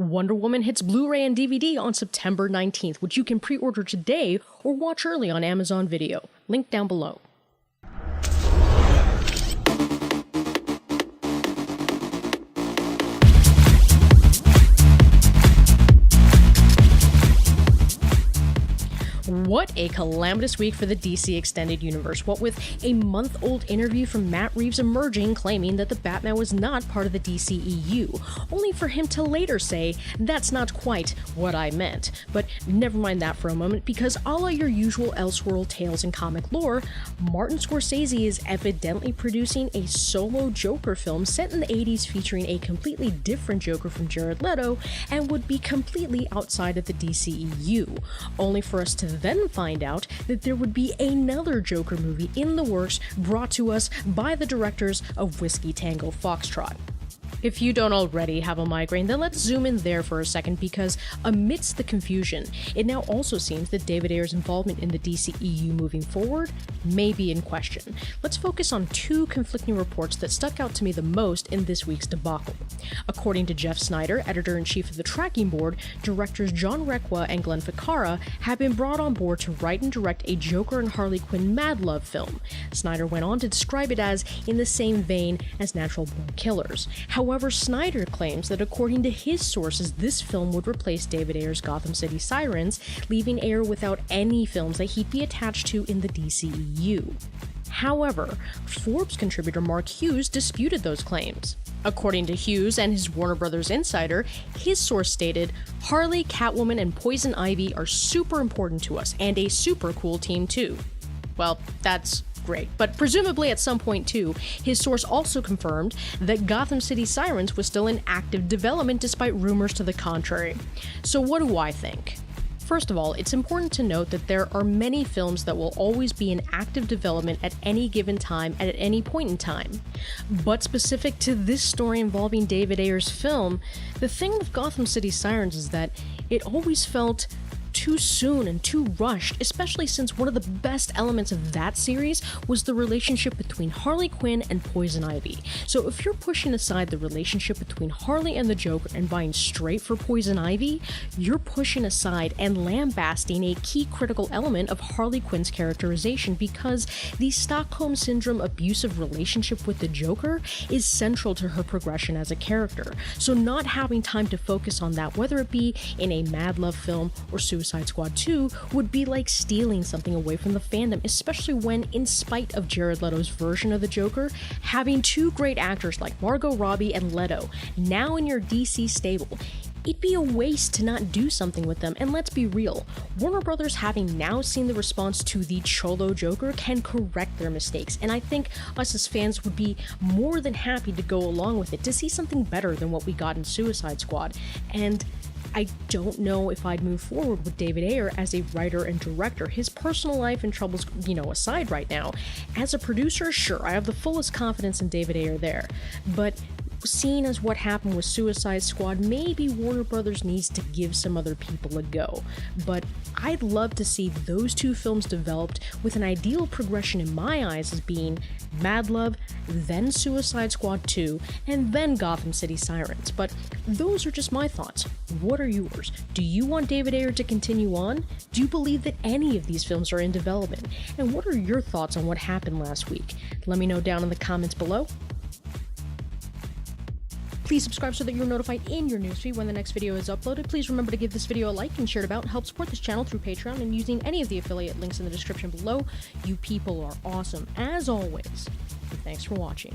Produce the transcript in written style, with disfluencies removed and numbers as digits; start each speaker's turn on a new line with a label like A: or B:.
A: Wonder Woman hits Blu-ray and DVD on September 19th, which you can pre-order today or watch early on Amazon Video. Link down below. What a calamitous week for the DC Extended Universe, what with a month-old interview from Matt Reeves emerging claiming that the Batman was not part of the DCEU, only for him to later say, "That's not quite what I meant." But never mind that for a moment, because a la your usual Elseworld tales and comic lore, Martin Scorcese is evidently producing a solo Joker film set in the 80s featuring a completely different Joker from Jared Leto and would be completely outside of the DCEU, only for us to then find out that there would be another Joker movie in the works brought to us by the directors of Whiskey Tango Foxtrot. If you don't already have a migraine, then let's zoom in there for a second, because amidst the confusion, it now also seems that David Ayer's involvement in the DCEU moving forward may be in question. Let's focus on two conflicting reports that stuck out to me the most in this week's debacle. According to Jeff Snyder, editor-in-chief of the Tracking Board, directors John Requa and Glenn Ficarra have been brought on board to write and direct a Joker and Harley Quinn Mad Love film. Snyder went on to describe it as in the same vein as Natural Born Killers. However, Snyder claims that according to his sources, this film would replace David Ayer's Gotham City Sirens, leaving Ayer without any films that he'd be attached to in the DCEU. However, Forbes contributor Mark Hughes disputed those claims. According to Hughes and his Warner Brothers insider, his source stated, "Harley, Catwoman, and Poison Ivy are super important to us, and a super cool team too." Well, that's great, but presumably at some point too, his source also confirmed that Gotham City Sirens was still in active development despite rumors to the contrary. So what do I think? First of all, it's important to note that there are many films that will always be in active development at any given time and at any point in time. But specific to this story involving David Ayer's film, the thing with Gotham City Sirens is that it always felt too soon and too rushed, especially since one of the best elements of that series was the relationship between Harley Quinn and Poison Ivy. So if you're pushing aside the relationship between Harley and the Joker and buying straight for Poison Ivy, you're pushing aside and lambasting a key critical element of Harley Quinn's characterization, because the Stockholm Syndrome abusive relationship with the Joker is central to her progression as a character. So not having time to focus on that, whether it be in a Mad Love film or Suicide Squad 2, would be like stealing something away from the fandom, especially when, in spite of Jared Leto's version of the Joker, having two great actors like Margot Robbie and Leto now in your DC stable, it'd be a waste to not do something with them. And let's be real, Warner Brothers, having now seen the response to the Cholo Joker, can correct their mistakes, and I think us as fans would be more than happy to go along with it, to see something better than what we got in Suicide Squad. And I don't know if I'd move forward with David Ayer as a writer and director. His personal life and troubles, aside right now. As a producer, sure, I have the fullest confidence in David Ayer there. But seeing as what happened with Suicide Squad, maybe Warner Brothers needs to give some other people a go. But I'd love to see those two films developed with an ideal progression in my eyes as being Mad Love, then Suicide Squad 2, and then Gotham City Sirens. But those are just my thoughts. What are yours? Do you want David Ayer to continue on? Do you believe that any of these films are in development? And what are your thoughts on what happened last week? Let me know down in the comments below. Please subscribe so that you're notified in your newsfeed when the next video is uploaded. Please remember to give this video a like and share it about. Help support this channel through Patreon and using any of the affiliate links in the description below. You people are awesome, as always. And thanks for watching.